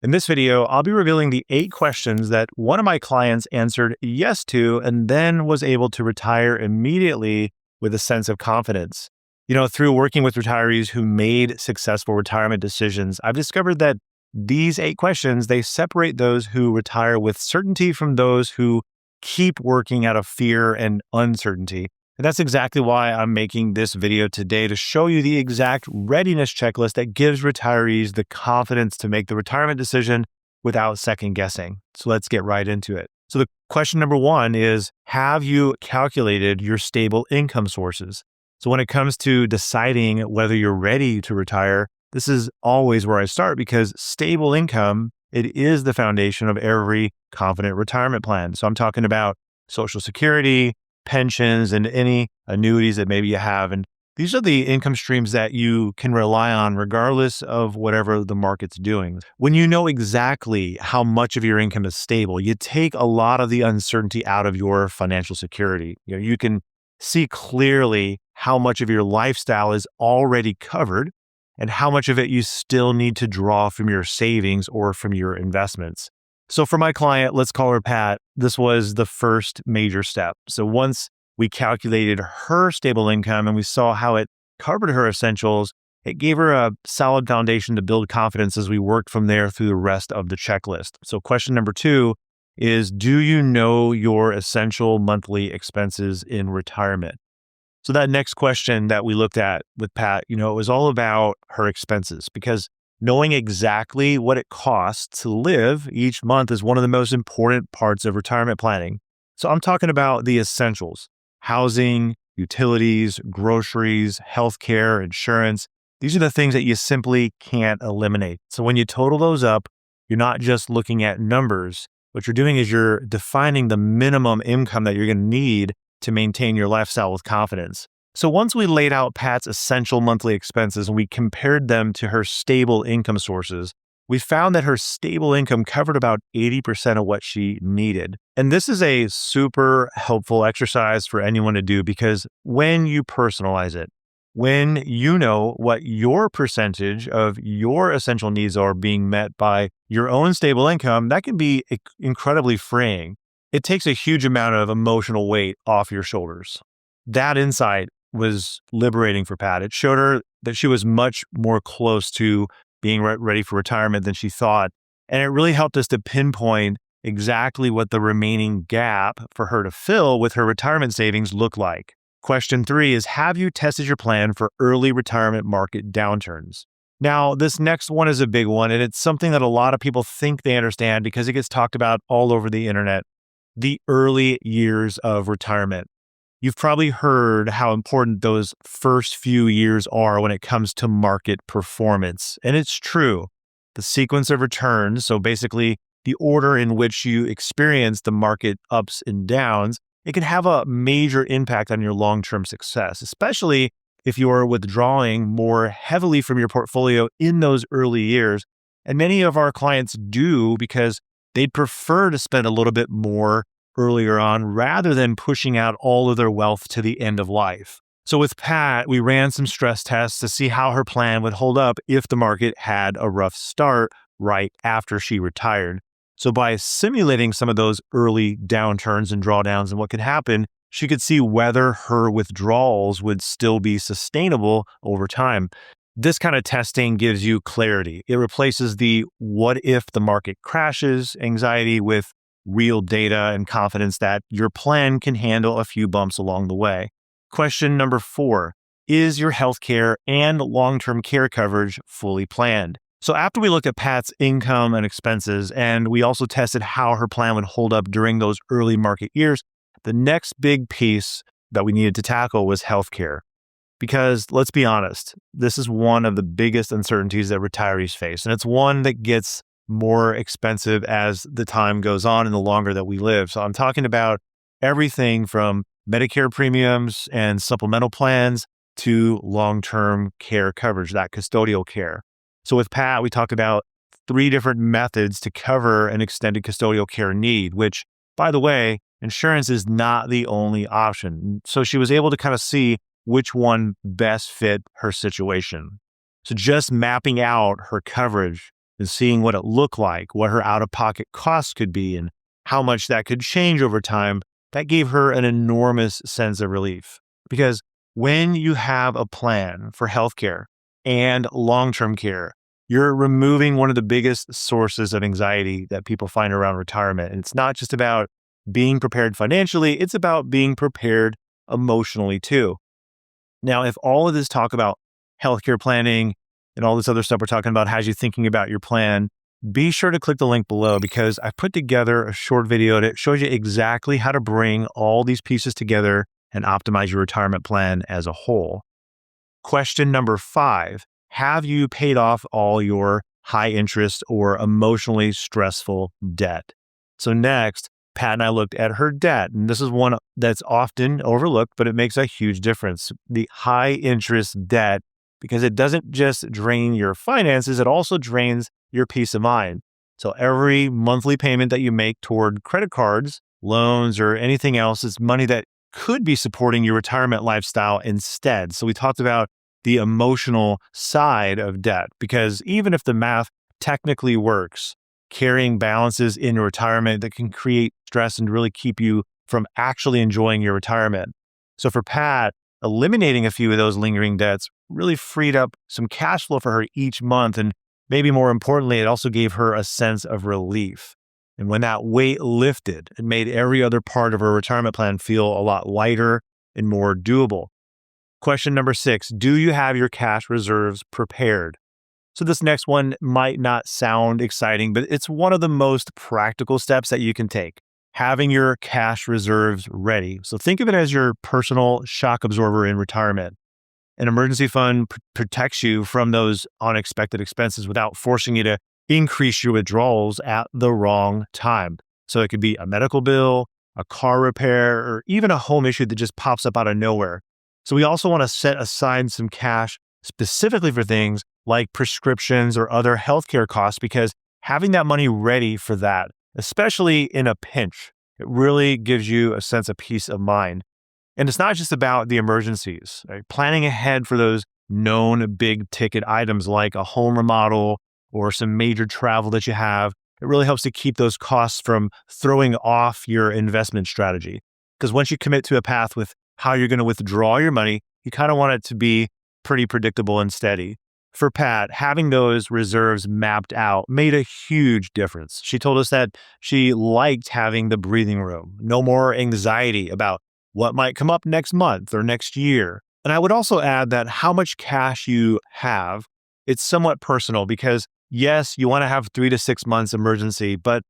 In this video, I'll be revealing the 8 questions that one of my clients answered yes to and then was able to retire immediately with a sense of confidence. Through working with retirees who made successful retirement decisions, I've discovered that these 8 questions, they separate those who retire with certainty from those who keep working out of fear and uncertainty. And that's exactly why I'm making this video today, to show you the exact readiness checklist that gives retirees the confidence to make the retirement decision without second guessing. So let's get right into it. So the question number 1 is, have you calculated your stable income sources? So when it comes to deciding whether you're ready to retire, this is always where I start, because stable income, it is the foundation of every confident retirement plan. So I'm talking about Social Security, pensions, and any annuities that maybe you have. And these are the income streams that you can rely on regardless of whatever the market's doing. When you know exactly how much of your income is stable, you take a lot of the uncertainty out of your financial security. You can see clearly how much of your lifestyle is already covered and how much of it you still need to draw from your savings or from your investments. So for my client, let's call her Pat, this was the first major step. So once we calculated her stable income and we saw how it covered her essentials, it gave her a solid foundation to build confidence as we worked from there through the rest of the checklist. So question number 2 is, do you know your essential monthly expenses in retirement? So that next question that we looked at with Pat, it was all about her expenses, because knowing exactly what it costs to live each month is one of the most important parts of retirement planning. So I'm talking about the essentials: housing, utilities, groceries, healthcare, insurance. These are the things that you simply can't eliminate. So when you total those up, you're not just looking at numbers. What you're doing is you're defining the minimum income that you're going to need to maintain your lifestyle with confidence. So once we laid out Pat's essential monthly expenses and we compared them to her stable income sources, we found that her stable income covered about 80% of what she needed. And this is a super helpful exercise for anyone to do, because when you personalize it, when you know what your percentage of your essential needs are being met by your own stable income, that can be incredibly freeing. It takes a huge amount of emotional weight off your shoulders. That insight was liberating for Pat. It showed her that she was much more close to being ready for retirement than she thought. And it really helped us to pinpoint exactly what the remaining gap for her to fill with her retirement savings looked like. Question 3 is, have you tested your plan for early retirement market downturns? Now, this next one is a big one, and it's something that a lot of people think they understand because it gets talked about all over the internet: the early years of retirement. You've probably heard how important those first few years are when it comes to market performance. And it's true. The sequence of returns, so basically the order in which you experience the market ups and downs, it can have a major impact on your long-term success, especially if you are withdrawing more heavily from your portfolio in those early years. And many of our clients do, because they'd prefer to spend a little bit more earlier on rather than pushing out all of their wealth to the end of life. So with Pat, we ran some stress tests to see how her plan would hold up if the market had a rough start right after she retired. So by simulating some of those early downturns and drawdowns and what could happen, she could see whether her withdrawals would still be sustainable over time. This kind of testing gives you clarity. It replaces the what if the market crashes anxiety with real data and confidence that your plan can handle a few bumps along the way. Question number 4, is your healthcare and long-term care coverage fully planned? So after we looked at Pat's income and expenses, and we also tested how her plan would hold up during those early market years, the next big piece that we needed to tackle was healthcare. Because let's be honest, this is one of the biggest uncertainties that retirees face. And it's one that gets more expensive as the time goes on and the longer that we live. So I'm talking about everything from Medicare premiums and supplemental plans to long-term care coverage, that custodial care. So with Pat, we talked about 3 different methods to cover an extended custodial care need, which, by the way, insurance is not the only option. So she was able to kind of see which one best fit her situation. So just mapping out her coverage and seeing what it looked like, what her out-of-pocket costs could be, and how much that could change over time, that gave her an enormous sense of relief. Because when you have a plan for healthcare and long-term care, you're removing one of the biggest sources of anxiety that people find around retirement. And it's not just about being prepared financially, it's about being prepared emotionally too. Now, if all of this talk about healthcare planning and all this other stuff we're talking about has you thinking about your plan, be sure to click the link below because I put together a short video that shows you exactly how to bring all these pieces together and optimize your retirement plan as a whole. Question number 5, have you paid off all your high interest or emotionally stressful debt? So next, Pat and I looked at her debt, and this is one that's often overlooked, but it makes a huge difference. The high interest debt, because it doesn't just drain your finances, it also drains your peace of mind. So every monthly payment that you make toward credit cards, loans, or anything else is money that could be supporting your retirement lifestyle instead. So we talked about the emotional side of debt, because even if the math technically works, carrying balances in your retirement that can create stress and really keep you from actually enjoying your retirement. So for Pat, eliminating a few of those lingering debts really freed up some cash flow for her each month. And maybe more importantly, it also gave her a sense of relief. And when that weight lifted, it made every other part of her retirement plan feel a lot lighter and more doable. Question number 6, do you have your cash reserves prepared? So this next one might not sound exciting, but it's one of the most practical steps that you can take, having your cash reserves ready. So think of it as your personal shock absorber in retirement. An emergency fund protects you from those unexpected expenses without forcing you to increase your withdrawals at the wrong time. So it could be a medical bill, a car repair, or even a home issue that just pops up out of nowhere. So we also want to set aside some cash specifically for things like prescriptions or other healthcare costs, because having that money ready for that, especially in a pinch, it really gives you a sense of peace of mind. And it's not just about the emergencies, right? Planning ahead for those known big ticket items like a home remodel or some major travel that you have, it really helps to keep those costs from throwing off your investment strategy. Because once you commit to a path with how you're going to withdraw your money, you kind of want it to be pretty predictable and steady. For Pat, having those reserves mapped out made a huge difference. She told us that she liked having the breathing room, no more anxiety about what might come up next month or next year. And I would also add that how much cash you have, it's somewhat personal because yes, you want to have 3 to 6 months emergency, but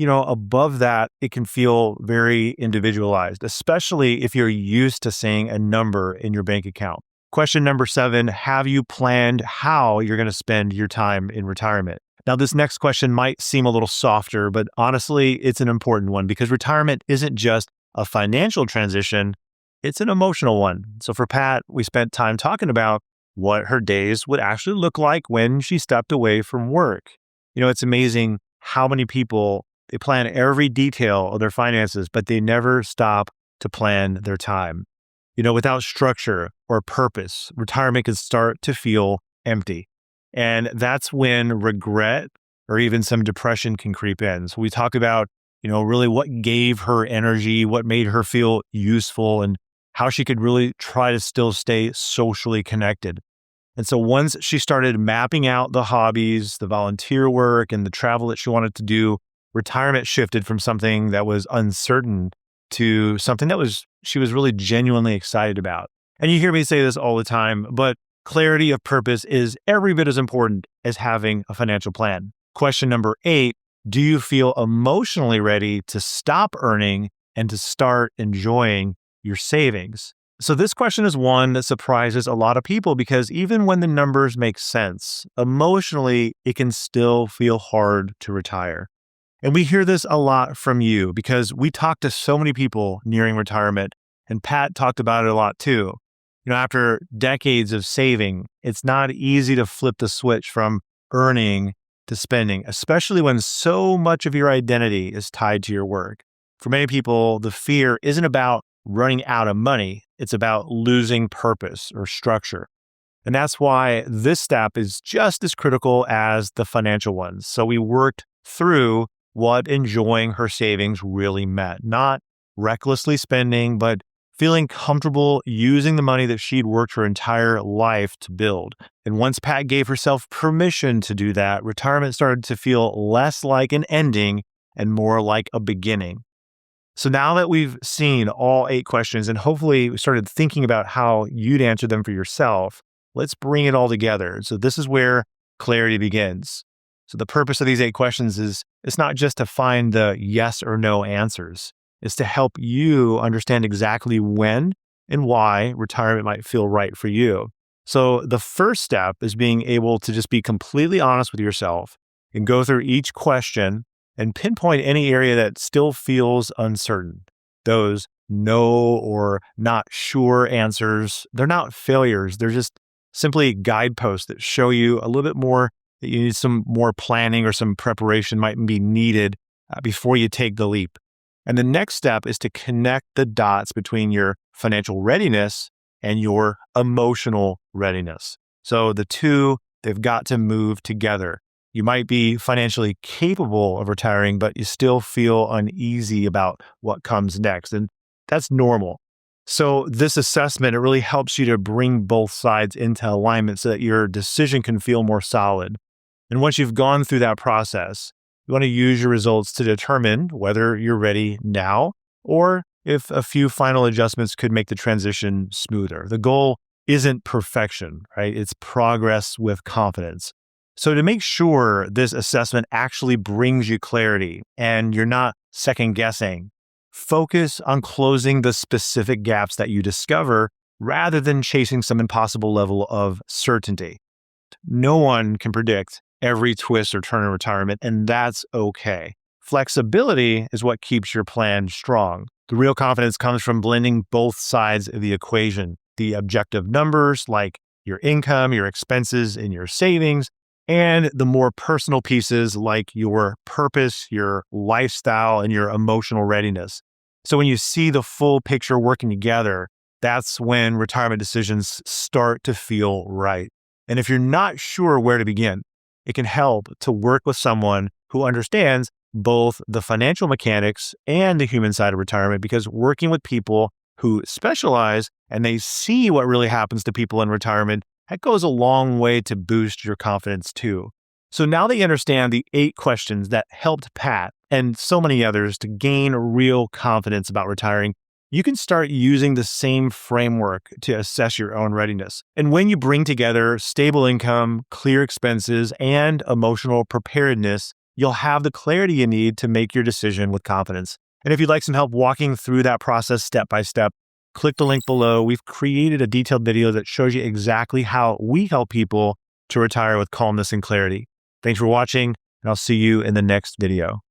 above that, it can feel very individualized, especially if you're used to seeing a number in your bank account. Question number 7, have you planned how you're going to spend your time in retirement? Now, this next question might seem a little softer, but honestly, it's an important one because retirement isn't just a financial transition, it's an emotional one. So for Pat, we spent time talking about what her days would actually look like when she stepped away from work. It's amazing how many people, they plan every detail of their finances, but they never stop to plan their time. Without structure or purpose, retirement can start to feel empty. And that's when regret or even some depression can creep in. So we talk about, really what gave her energy, what made her feel useful, and how she could really try to still stay socially connected. And so once she started mapping out the hobbies, the volunteer work, and the travel that she wanted to do, retirement shifted from something that was uncertain to something that she was really genuinely excited about. And you hear me say this all the time, but clarity of purpose is every bit as important as having a financial plan. Question number 8, do you feel emotionally ready to stop earning and to start enjoying your savings? So this question is one that surprises a lot of people because even when the numbers make sense, emotionally, it can still feel hard to retire. And we hear this a lot from you because we talk to so many people nearing retirement, and Pat talked about it a lot too. After decades of saving, it's not easy to flip the switch from earning to spending, especially when so much of your identity is tied to your work. For many people, the fear isn't about running out of money. It's about losing purpose or structure. And that's why this step is just as critical as the financial ones. So we worked through what enjoying her savings really meant, not recklessly spending, but feeling comfortable using the money that she'd worked her entire life to build. And once Pat gave herself permission to do that, retirement started to feel less like an ending and more like a beginning. So now that we've seen all 8 questions and hopefully we started thinking about how you'd answer them for yourself, let's bring it all together. So this is where clarity begins. So the purpose of these 8 questions is it's not just to find the yes or no answers. It's to help you understand exactly when and why retirement might feel right for you. So the first step is being able to just be completely honest with yourself and go through each question and pinpoint any area that still feels uncertain. Those no or not sure answers, they're not failures. They're just simply guideposts that show you a little bit more that you need some more planning or some preparation might be needed before you take the leap. And the next step is to connect the dots between your financial readiness and your emotional readiness. So the two, they've got to move together. You might be financially capable of retiring, but you still feel uneasy about what comes next. And that's normal. So this assessment, it really helps you to bring both sides into alignment so that your decision can feel more solid. And once you've gone through that process, you want to use your results to determine whether you're ready now or if a few final adjustments could make the transition smoother. The goal isn't perfection, right? It's progress with confidence. So to make sure this assessment actually brings you clarity and you're not second guessing, focus on closing the specific gaps that you discover rather than chasing some impossible level of certainty. No one can predict every twist or turn in retirement, and that's okay. Flexibility is what keeps your plan strong. The real confidence comes from blending both sides of the equation, the objective numbers like your income, your expenses, and your savings, and the more personal pieces like your purpose, your lifestyle, and your emotional readiness. So when you see the full picture working together, that's when retirement decisions start to feel right. And if you're not sure where to begin, it can help to work with someone who understands both the financial mechanics and the human side of retirement, because working with people who specialize and they see what really happens to people in retirement, that goes a long way to boost your confidence too. So now that you understand the 8 questions that helped Pat and so many others to gain real confidence about retiring, you can start using the same framework to assess your own readiness. And when you bring together stable income, clear expenses, and emotional preparedness, you'll have the clarity you need to make your decision with confidence. And if you'd like some help walking through that process step by step, click the link below. We've created a detailed video that shows you exactly how we help people to retire with calmness and clarity. Thanks for watching, and I'll see you in the next video.